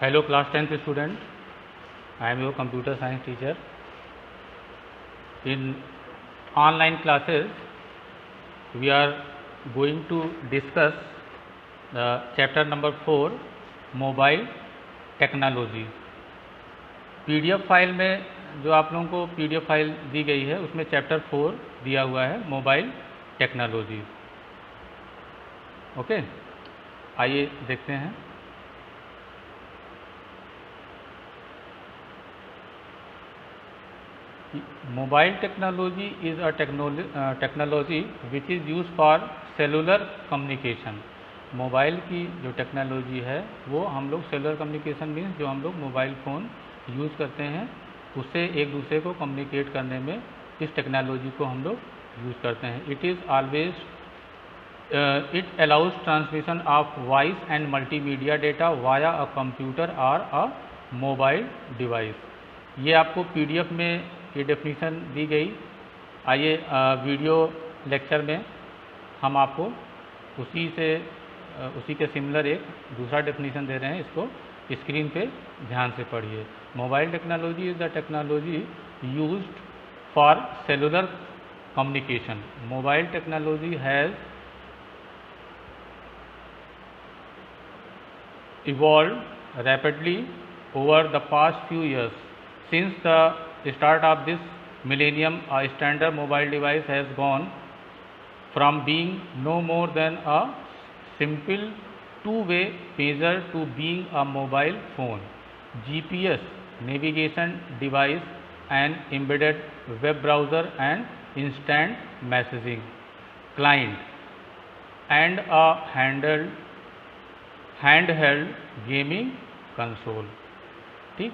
Hello class 10th student, I am your computer science teacher. In online classes we are going to discuss the chapter number 4 mobile technology. PDF file में जो आप लोगों को PDF file दी गई है उसमें chapter 4 दिया हुआ है मोबाइल टेक्नोलॉजी। ओके, आइए देखते हैं। Mobile technology is a technology which is use for cellular communication. Mobile की जो टेक्नोलॉजी है वो हम लोग सेलुलर कम्युनिकेशन मीन्स जो हम लोग मोबाइल फ़ोन यूज़ करते हैं उससे एक दूसरे को कम्युनिकेट करने में इस टेक्नोलॉजी को हम लोग यूज़ करते हैं। It is always it allows transmission of voice and multimedia data via a computer और अ मोबाइल डिवाइस। ये आपको PDF में ये डेफिनीशन दी गई। आइए वीडियो लेक्चर में हम आपको उसी के सिमिलर एक दूसरा डेफिनीशन दे रहे हैं, इसको स्क्रीन पे ध्यान से पढ़िए। Mobile technology is the technology used for cellular communication. Mobile technology has evolved rapidly over the past few years. Since the start of this millennium, a standard mobile device has gone from being no more than a simple two-way pager to being a mobile phone, GPS navigation device, an embedded web browser and instant messaging client, and a handheld gaming console. ठीक,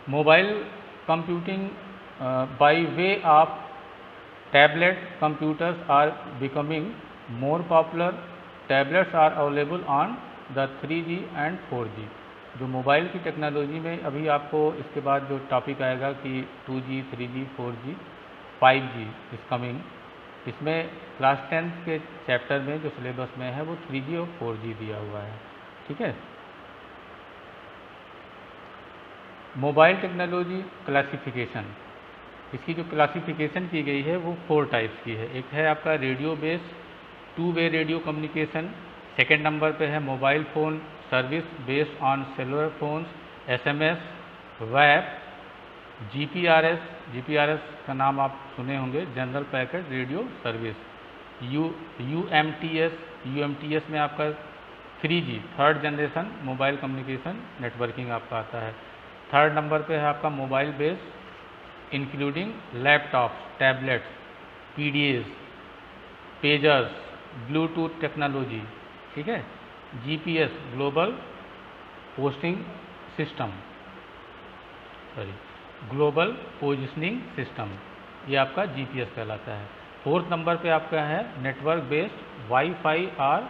mobile computing by way of tablet computers are becoming more popular. Tablets are available on the 3G and 4G। जो mobile की technology में अभी आपको इसके बाद जो topic आएगा कि 2G, 3G, 4G, 5G is coming, इसमें क्लास 10th के चैप्टर में जो सिलेबस में है वो 3G और 4G दिया हुआ है। ठीक है। मोबाइल टेक्नोलॉजी क्लासिफिकेशन, इसकी जो क्लासिफिकेशन की गई है वो 4 टाइप्स की है। एक है आपका radio based two way radio communication. Second number पे है mobile phone service based on cellular phones, SMS, web, GPRS का नाम आप सुने होंगे, general packet radio service. UMTS में आपका 3G third generation mobile communication networking आपका आता है। थर्ड नंबर पे है आपका mobile based including laptops, tablets, PDAs, pagers, Bluetooth technology. ठीक है। GPS global posting system, global positioning system, ये आपका GPS कहलाता है। फोर्थ नंबर पे आपका है नेटवर्क बेस्ड वाईफाई और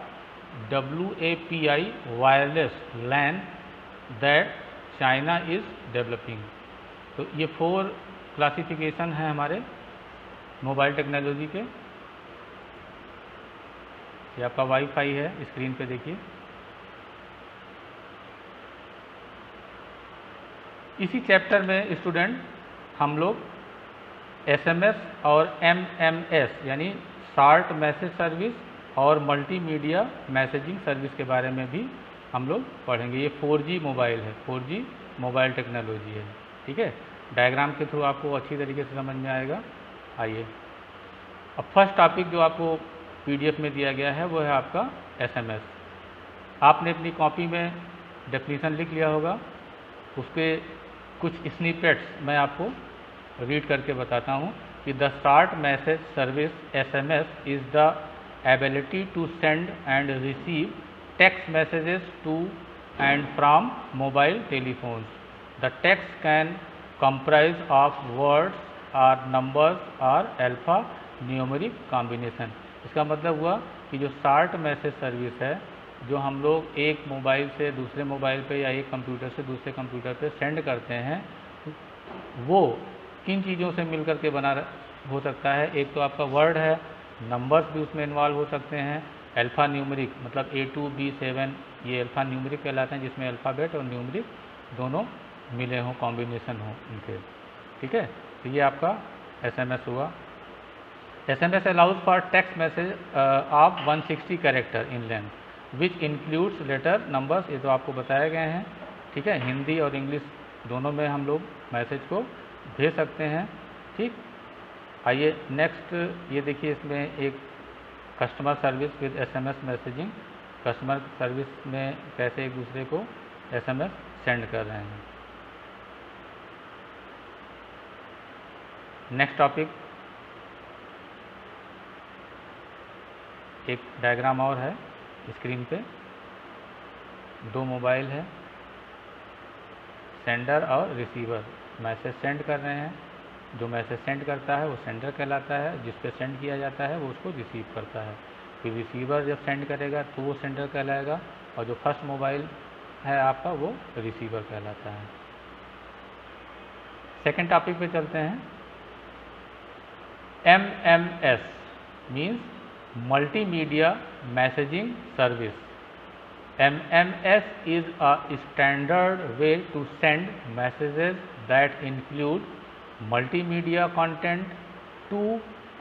WAPI wireless LAN that China is developing. तो ये 4 क्लासिफिकेशन हैं हमारे मोबाइल टेक्नोलॉजी के। ये आपका वाईफाई है, स्क्रीन पे देखिए। इसी चैप्टर में स्टूडेंट हम लोग SMS और MMS यानी शॉर्ट मैसेज सर्विस और मल्टीमीडिया मैसेजिंग सर्विस के बारे में भी हम लोग पढ़ेंगे। ये 4G मोबाइल है, 4G मोबाइल टेक्नोलॉजी है। ठीक है, डायग्राम के थ्रू आपको अच्छी तरीके से समझ में आएगा। आइए, अब फर्स्ट टॉपिक जो आपको PDF में दिया गया है वो है आपका SMS। आपने अपनी कॉपी में डेफिनीशन लिख लिया होगा, उसके कुछ स्निपेट्स मैं आपको रीड करके बताता हूँ कि the short message service SMS is the ability to send and receive text messages to and from mobile telephones. The text can comprise of words or numbers or alphanumeric combination. इसका मतलब हुआ कि जो short message service है जो हम लोग एक मोबाइल से दूसरे मोबाइल पे या एक कंप्यूटर से दूसरे कंप्यूटर पे सेंड करते हैं, वो किन चीज़ों से मिल कर के बना हो सकता है। एक तो आपका वर्ड है, नंबर्स भी उसमें इन्वॉल्व हो सकते हैं, अल्फ़ा न्यूमरिक मतलब A2B7 ये अल्फ़ा न्यूमरिक कहलाते हैं, जिसमें अल्फ़ाबेट और न्यूमरिक दोनों मिले हों, कॉम्बिनेशन हो इनके। ठीक है, तो ये आपका SMS हुआ। SMS allows for text message of 160 character in length which includes letter numbers, ये तो आपको बताए गए हैं। ठीक है, हिंदी और इंग्लिश दोनों में हम लोग मैसेज को भेज सकते हैं। ठीक, आइए नेक्स्ट ये देखिए, इसमें एक customer service with SMS messaging, customer service में कैसे एक दूसरे को SMS सेंड कर रहे हैं। नेक्स्ट टॉपिक, एक डायग्राम और है स्क्रीन पे, दो मोबाइल है, सेंडर और रिसीवर मैसेज सेंड कर रहे हैं। जो मैसेज सेंड करता है वो सेंडर कहलाता है, जिस पे सेंड किया जाता है वो उसको रिसीव करता है। फिर रिसीवर जब सेंड करेगा तो वो सेंडर कहलाएगा, और जो फर्स्ट मोबाइल है आपका वो रिसीवर कहलाता है। सेकेंड टॉपिक पे चलते हैं। MMS means Multimedia Messaging Service. MMS is a standard way to send messages that include multimedia content to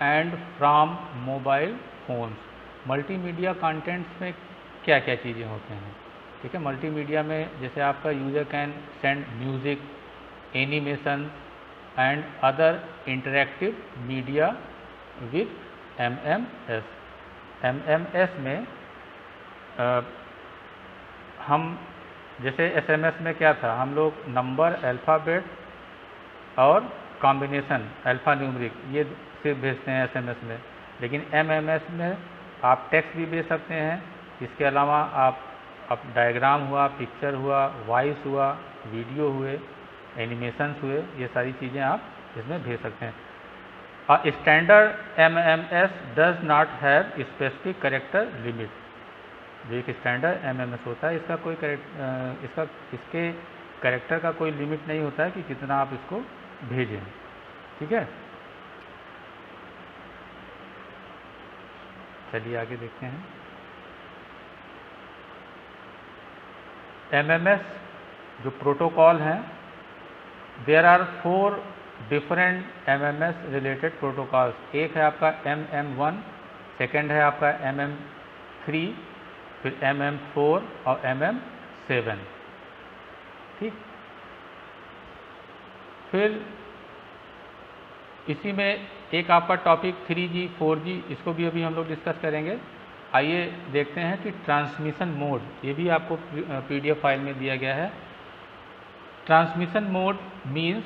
and from mobile phones. Multimedia contents में क्या क्या चीज़ें होते हैं? ठीक है, मल्टीमीडिया में जैसे आपका user can send music, animation and other interactive media with MMS। MMS में हम जैसे SMS में क्या था, हम लोग नंबर, अल्फ़ाबेट और कॉम्बिनेशन अल्फ़ा न्यूमरिक ये सिर्फ भेजते हैं SMS में, लेकिन MMS में आप टेक्स्ट भी भेज सकते हैं। इसके अलावा आप डायग्राम हुआ, पिक्चर हुआ, वॉइस हुआ, वीडियो हुए, एनिमेशंस हुए, ये सारी चीज़ें आप इसमें भेज सकते हैं। A standard MMS does not have specific character limit। जो एक स्टैंडर्ड MMS होता है इसका कोई इसके कैरेक्टर का कोई लिमिट नहीं होता है कि कितना आप इसको भेजें। ठीक है, चलिए आगे देखते हैं। MMS जो प्रोटोकॉल हैं, there are 4 different MMS related protocols. एक है आपका MM1, सेकेंड है आपका MM3, फिर MM4 और MM7। ठीक, फिर इसी में एक आपका टॉपिक 3G 4G, इसको भी अभी हम लोग डिस्कस करेंगे। आइए देखते हैं कि ट्रांसमिशन मोड, ये भी आपको PDF फाइल में दिया गया है। Transmission mode means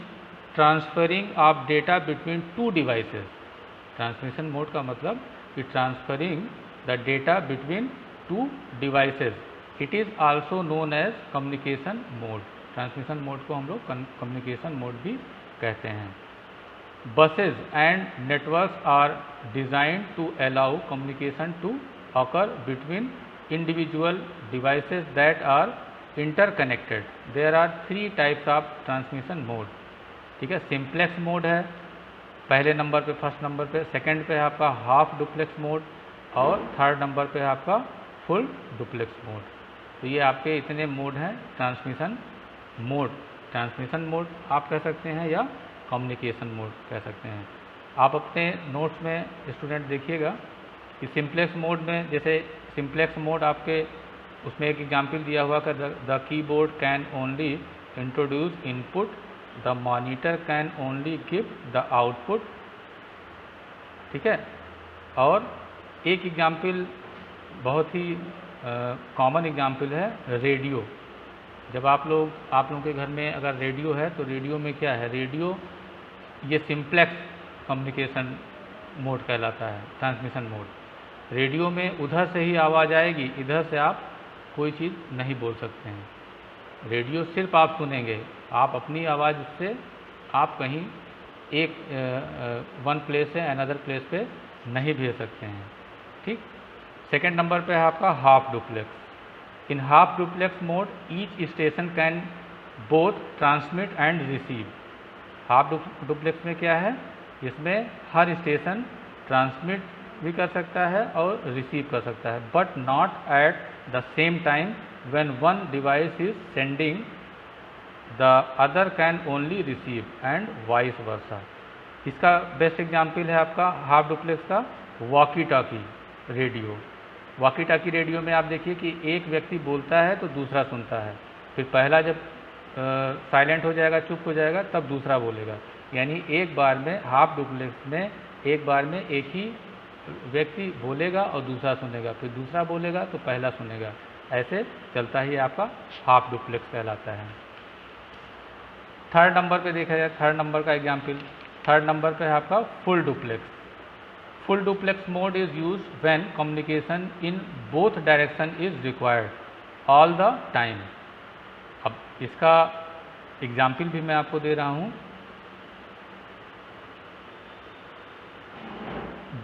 transferring of data between 2 devices. Transmission mode का मतलब कि transferring the data between 2 devices. It is also known as communication mode. Transmission mode को हम लोग कम्युनिकेशन मोड भी कहते हैं। Buses and networks are designed to allow communication to occur between individual devices that are interconnected. There are 3 types of transmission mode। ठीक है, simplex mode है पहले नंबर पे, फर्स्ट नंबर पे, सेकंड पे है आपका हाफ डुप्लेक्स मोड, और थर्ड नंबर पे है आपका फुल डुप्लेक्स मोड। तो ये आपके इतने मोड हैं ट्रांसमिशन मोड। ट्रांसमिशन मोड आप कह सकते हैं या कम्युनिकेशन मोड कह सकते हैं। आप अपने नोट्स में स्टूडेंट देखिएगा कि सिंप्लेक्स मोड में, जैसे सिंप्लेक्स मोड आपके उसमें एक एग्जाम्पल दिया हुआ कि the keyboard can only introduce input, the monitor can only give the output. ठीक है, और एक एग्जाम्पल बहुत ही कॉमन एग्जाम्पल है रेडियो। जब आप लोगों के घर में अगर रेडियो है तो रेडियो में क्या है, रेडियो ये सिंप्लेक्स कम्युनिकेशन मोड कहलाता है, ट्रांसमिशन मोड। रेडियो में उधर से ही आवाज़ आएगी, इधर से आप कोई चीज़ नहीं बोल सकते हैं। रेडियो सिर्फ आप सुनेंगे, आप अपनी आवाज़ से आप कहीं एक वन प्लेस से अनदर प्लेस पे नहीं भेज सकते हैं। ठीक, सेकेंड नंबर पे है आपका half duplex. In half duplex mode each station can both transmit and receive. Half duplex में क्या है, इसमें हर स्टेशन ट्रांसमिट भी कर सकता है और रिसीव कर सकता है, but not at the same time when one device is sending the other can only receive and vice versa. इसका बेस्ट एग्जाम्पल है आपका हाफ डुप्लेक्स का walkie talkie radio. Walkie talkie radio में आप देखिए कि एक व्यक्ति बोलता है तो दूसरा सुनता है, फिर पहला जब साइलेंट हो जाएगा, चुप हो जाएगा, तब दूसरा बोलेगा। यानी एक बार में हाफ डुप्लेक्स में एक बार में एक ही व्यक्ति बोलेगा और दूसरा सुनेगा, फिर दूसरा बोलेगा तो पहला सुनेगा, ऐसे चलता ही आपका हाफ डुप्लेक्स कहलाता है। थर्ड नंबर पे देखा जाए, थर्ड नंबर का एग्जाम्पल, थर्ड नंबर पे है आपका full duplex. Full duplex mode is use when communication in both direction is required all the time. अब इसका एग्जाम्पल भी मैं आपको दे रहा हूँ।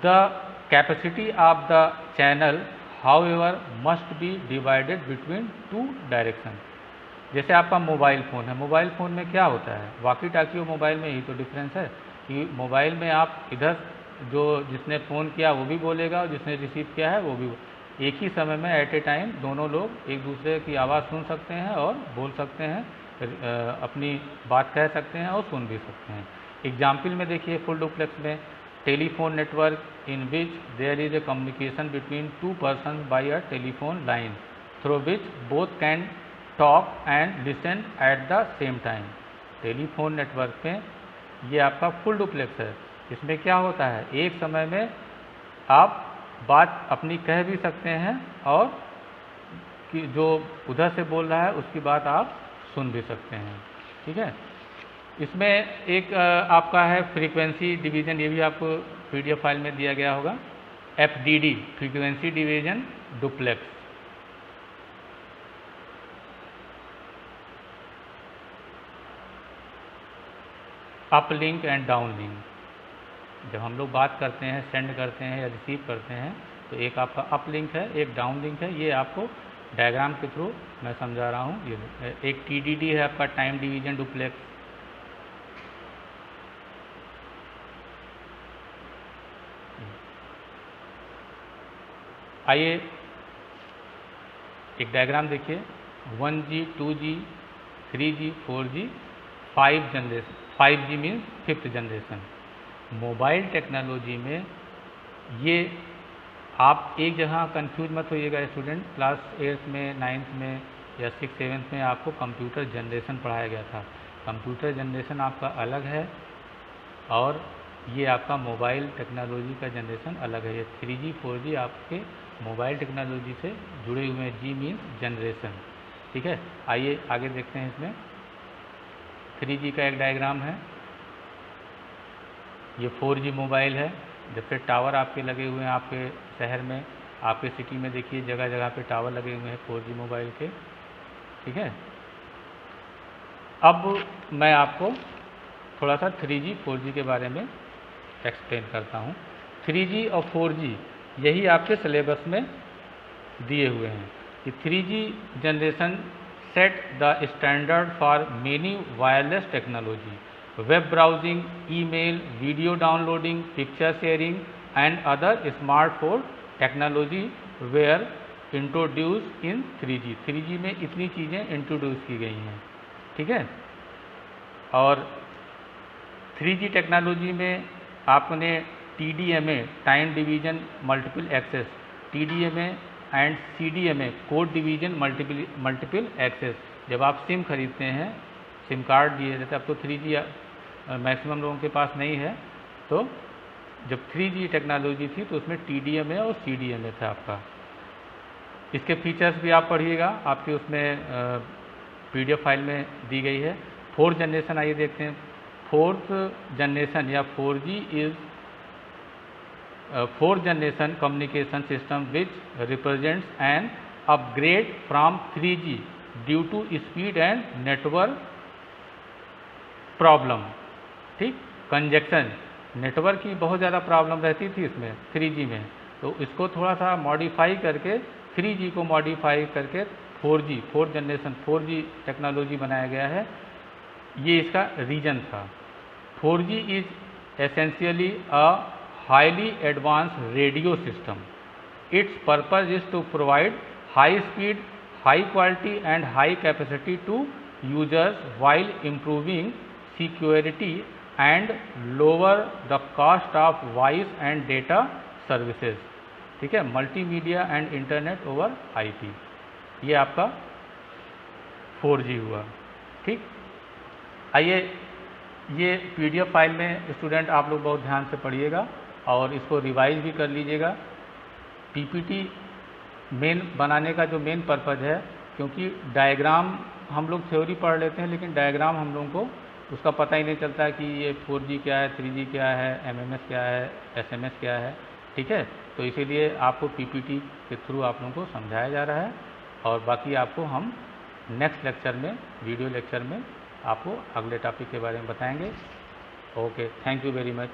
The capacity of the channel however must be divided between two direction. जैसे आपका मोबाइल फ़ोन है, मोबाइल फ़ोन में क्या होता है, वॉकी टॉकी और मोबाइल में यही तो डिफरेंस है कि मोबाइल में आप इधर जो जिसने फ़ोन किया वो भी बोलेगा और जिसने रिसीव किया है वो भी, एक ही समय में एट ए टाइम दोनों लोग एक दूसरे की आवाज़ सुन सकते हैं और बोल सकते हैं, अपनी बात कह सकते हैं और सुन भी सकते हैं। एग्जाम्पल में देखिए फुल डुप्लेक्स में telephone network in which there is a communication between two person by a telephone line through which both can talk and listen at the same time. Telephone network में ये आपका full duplex है। इसमें क्या होता है, एक समय में आप बात अपनी कह भी सकते हैं और कि जो उधर से बोल रहा है उसकी बात आप सुन भी सकते हैं। ठीक है, इसमें एक आपका है फ्रीक्वेंसी डिवीज़न, ये भी आपको PDF फाइल में दिया गया होगा, FDD frequency division duplex. Up link and down link, जब हम लोग बात करते हैं, सेंड करते हैं या रिसीव करते हैं, तो एक आपका अप लिंक है, एक डाउन लिंक है। ये आपको डायग्राम के थ्रू मैं समझा रहा हूँ। ये एक TDD है आपका टाइम डिवीजन डुप्लेक्स। आइए एक डायग्राम देखिए, 1G 2G 3G 4G 5 generation, 5G means 5th generation. Mobile technology में ये आप एक जगह कंफ्यूज मत होइएगा स्टूडेंट, क्लास 8th में 9th में या 6th 7th में आपको कंप्यूटर जनरेशन पढ़ाया गया था। कंप्यूटर जनरेशन आपका अलग है और ये आपका मोबाइल टेक्नोलॉजी का जनरेशन अलग है। ये 3G 4G आपके मोबाइल टेक्नोलॉजी से जुड़े हुए हैं। G means generation. ठीक है, आइए आगे देखते हैं। इसमें 3G का एक डायग्राम है, ये 4G मोबाइल है। जब से टावर आपके लगे हुए हैं आपके शहर में, आपके सिटी में देखिए जगह जगह पे टावर लगे हुए हैं 4G मोबाइल के। ठीक है, अब मैं आपको थोड़ा सा 3G 4G के बारे में एक्सप्लेन करता हूँ। 3G और 4G यही आपके सिलेबस में दिए हुए हैं कि 3G generation set the standard for many wireless technology, web browsing, email, video downloading, picture sharing and other smartphone technology were introduce in 3G। 3G में इतनी चीज़ें इंट्रोड्यूस की गई हैं। ठीक है, और 3G टेक्नोलॉजी में आपने TDMA time division multiple access, TDMA and CDMA code division multiple access. जब आप सिम खरीदते हैं, सिम कार्ड दिए जाते हैं, अब तो 3G मैक्सिमम लोगों के पास नहीं है, तो जब 3G टेक्नोलॉजी थी तो उसमें TDMA और CDMA था आपका। इसके फीचर्स भी आप पढ़िएगा, आपके उसमें PDF फाइल में दी गई है। 4th जनरेशन आइए देखते हैं। 4th जनरेशन या 4G is 4th generation communication system which represents an upgrade from 3G due to speed and network problem. ठीक, कंजेक्शन, नेटवर्क की बहुत ज़्यादा प्रॉब्लम रहती थी इसमें 3G में, तो इसको थोड़ा सा मॉडिफाई करके 3G को मॉडिफाई करके 4G 4th generation 4G technology बनाया गया है। ये इसका रीजन था। 4G is essentially a highly advanced radio system. Its purpose is to provide high speed, high quality and high capacity to users while improving security and lower the cost of voice and data services. ठीक है, multimedia and internet over IP, ये आपका 4G हुआ। ठीक, आइए ये PDF file में student आप लोग बहुत ध्यान से पढ़िएगा और इसको रिवाइज भी कर लीजिएगा। PPT मेन बनाने का जो मेन पर्पज़ है, क्योंकि डायग्राम हम लोग थ्योरी पढ़ लेते हैं लेकिन डायग्राम हम लोगों को उसका पता ही नहीं चलता कि ये 4G क्या है, 3G क्या है, MMS क्या है, SMS क्या है। ठीक है, तो इसीलिए आपको PPT के थ्रू आप लोगों को समझाया जा रहा है और बाकी आपको हम नेक्स्ट लेक्चर में, वीडियो लेक्चर में आपको अगले टॉपिक के बारे में बताएंगे। Okay, thank you very much.